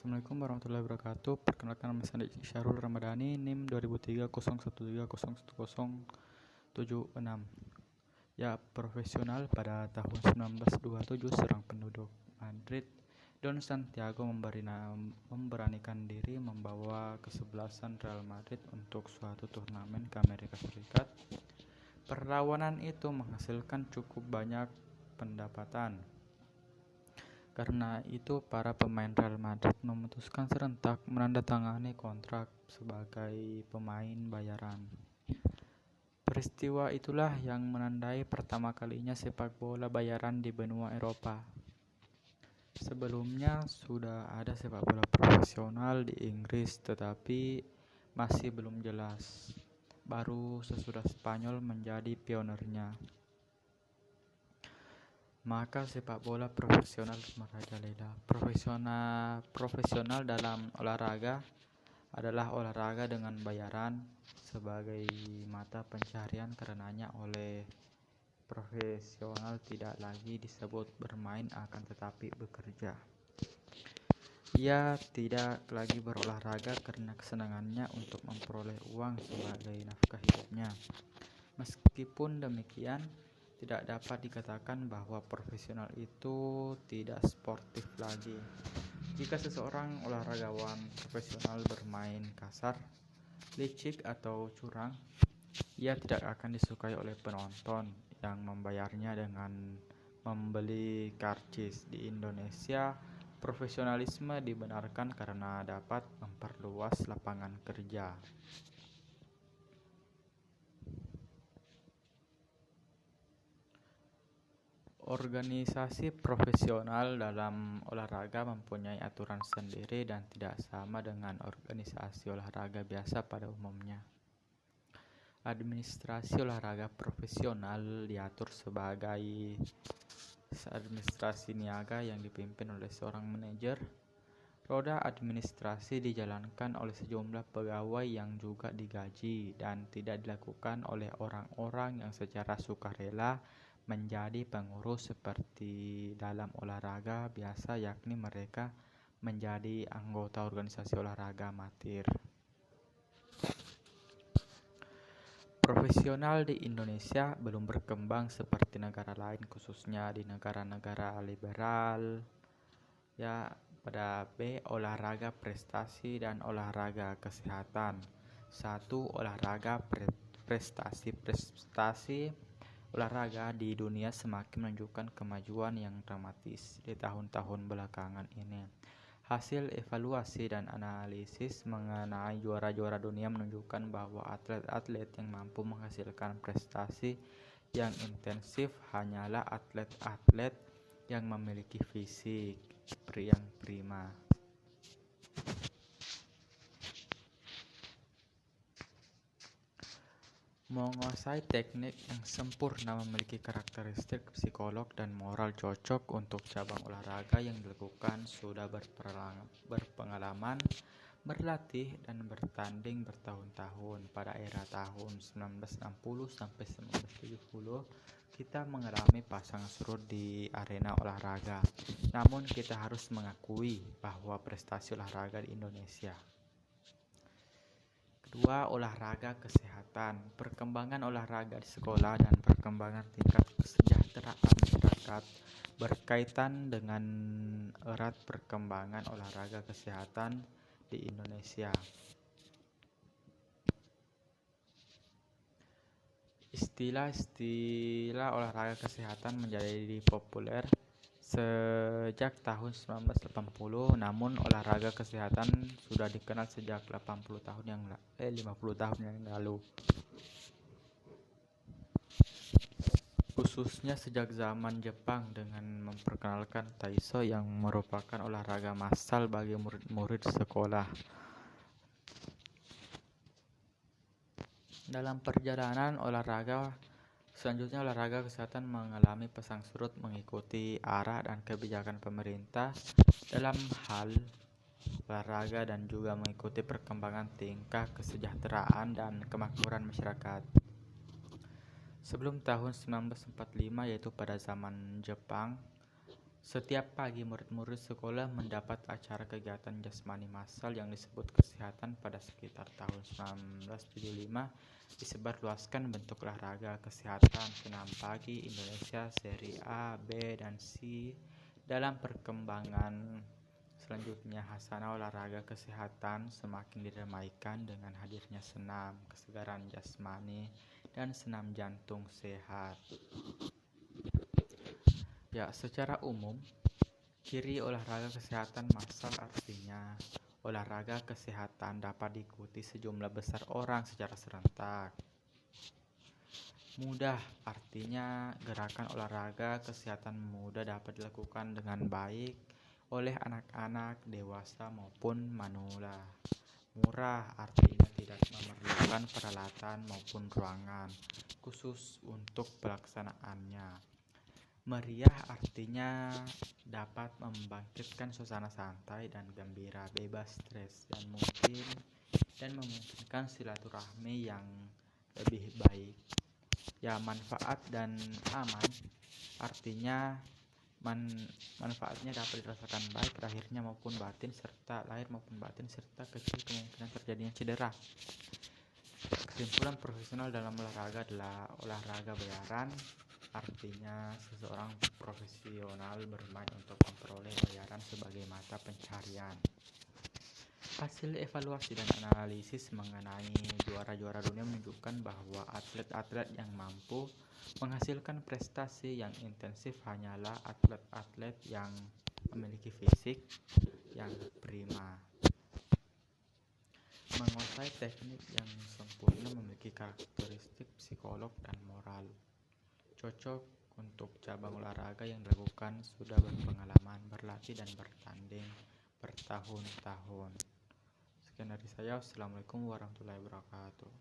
Assalamualaikum warahmatullahi wabarakatuh. Perkenalkan nama saya Syahrul Ramadhani, NIM 200301310776. Ya, profesional pada tahun 1927 seorang penduduk Madrid, Don Santiago memberanikan diri membawa kesebelasan Real Madrid untuk suatu turnamen ke Amerika Serikat. Perlawanan itu menghasilkan cukup banyak pendapatan. Karena itu, para pemain Real Madrid memutuskan serentak menandatangani kontrak sebagai pemain bayaran. Peristiwa itulah yang menandai pertama kalinya sepak bola bayaran di benua Eropa. Sebelumnya sudah ada sepak bola profesional di Inggris, tetapi masih belum jelas. Baru sesudah Spanyol menjadi pionernya, maka sepak bola profesional merajalela. Profesional dalam olahraga adalah olahraga dengan bayaran sebagai mata pencaharian. Karenanya oleh profesional tidak lagi disebut bermain, akan tetapi bekerja. Ia tidak lagi berolahraga karena kesenangannya untuk memperoleh uang sebagai nafkah hidupnya. Meskipun demikian, tidak dapat dikatakan bahwa profesional itu tidak sportif lagi. Jika seseorang olahragawan profesional bermain kasar, licik atau curang, ia tidak akan disukai oleh penonton yang membayarnya dengan membeli karcis. Di Indonesia, profesionalisme dibenarkan karena dapat memperluas lapangan kerja. Organisasi profesional dalam olahraga mempunyai aturan sendiri dan tidak sama dengan organisasi olahraga biasa pada umumnya. Administrasi olahraga profesional diatur sebagai administrasi niaga yang dipimpin oleh seorang manajer. Roda administrasi dijalankan oleh sejumlah pegawai yang juga digaji dan tidak dilakukan oleh orang-orang yang secara sukarela menjadi pengurus seperti dalam olahraga biasa, yakni mereka menjadi anggota organisasi olahraga amatir. Profesional di Indonesia belum berkembang seperti negara lain, khususnya di negara-negara liberal. Ya, pada B, olahraga prestasi dan olahraga kesehatan. 1. Olahraga prestasi. Olahraga di dunia semakin menunjukkan kemajuan yang dramatis di tahun-tahun belakangan ini. Hasil evaluasi dan analisis mengenai juara-juara dunia menunjukkan bahwa atlet-atlet yang mampu menghasilkan prestasi yang intensif hanyalah atlet-atlet yang memiliki fisik yang prima. Menguasai teknik yang sempurna, memiliki karakteristik psikolog dan moral cocok untuk cabang olahraga yang dilakukan, sudah berpengalaman berlatih dan bertanding bertahun-tahun. Pada era tahun 1960 sampai 1970, kita mengalami pasang surut di arena olahraga. Namun kita harus mengakui bahwa prestasi olahraga di Indonesia. Kedua, olahraga kesehatan. Perkembangan olahraga di sekolah dan perkembangan tingkat kesejahteraan masyarakat berkaitan dengan erat perkembangan olahraga kesehatan di Indonesia. Istilah olahraga kesehatan menjadi populer sejak tahun 1980, namun olahraga kesehatan sudah dikenal sejak 50 tahun yang lalu. Khususnya sejak zaman Jepang dengan memperkenalkan Taiso yang merupakan olahraga massal bagi murid-murid sekolah. Dalam perjalanan olahraga selanjutnya, olahraga kesehatan mengalami pasang surut mengikuti arah dan kebijakan pemerintah dalam hal olahraga dan juga mengikuti perkembangan tingkat kesejahteraan dan kemakmuran masyarakat. Sebelum tahun 1945, yaitu pada zaman Jepang, Setiap pagi murid-murid sekolah mendapat acara kegiatan jasmani massal yang disebut kesehatan. Pada sekitar tahun 1975 disebarluaskan bentuk olahraga kesehatan senam pagi Indonesia seri A, B, dan C. Dalam perkembangan selanjutnya, hasanah olahraga kesehatan semakin diramaikan dengan hadirnya senam kesegaran jasmani dan senam jantung sehat. Ya, secara umum, ciri olahraga kesehatan massal artinya olahraga kesehatan dapat diikuti sejumlah besar orang secara serentak. Mudah artinya gerakan olahraga kesehatan mudah dapat dilakukan dengan baik oleh anak-anak, dewasa maupun manula. Murah artinya tidak memerlukan peralatan maupun ruangan khusus untuk pelaksanaannya. Meriah artinya dapat membangkitkan suasana santai dan gembira, bebas stres, dan memungkinkan silaturahmi yang lebih baik. Ya, manfaat dan aman artinya manfaatnya dapat dirasakan baik lahir maupun batin serta kecil kemungkinan terjadinya cedera. Kesimpulan, profesional dalam olahraga adalah olahraga bayaran. Artinya seseorang profesional bermain untuk memperoleh bayaran sebagai mata pencaharian. Hasil evaluasi dan analisis mengenai juara-juara dunia menunjukkan bahwa atlet-atlet yang mampu menghasilkan prestasi yang intensif hanyalah atlet-atlet yang memiliki fisik yang prima, menguasai teknik yang sempurna, memiliki karakteristik psikolog dan moral cocok untuk cabang olahraga yang dilakukan, sudah berpengalaman berlatih dan bertanding bertahun-tahun. Sekian dari saya. Wassalamualaikum warahmatullahi wabarakatuh.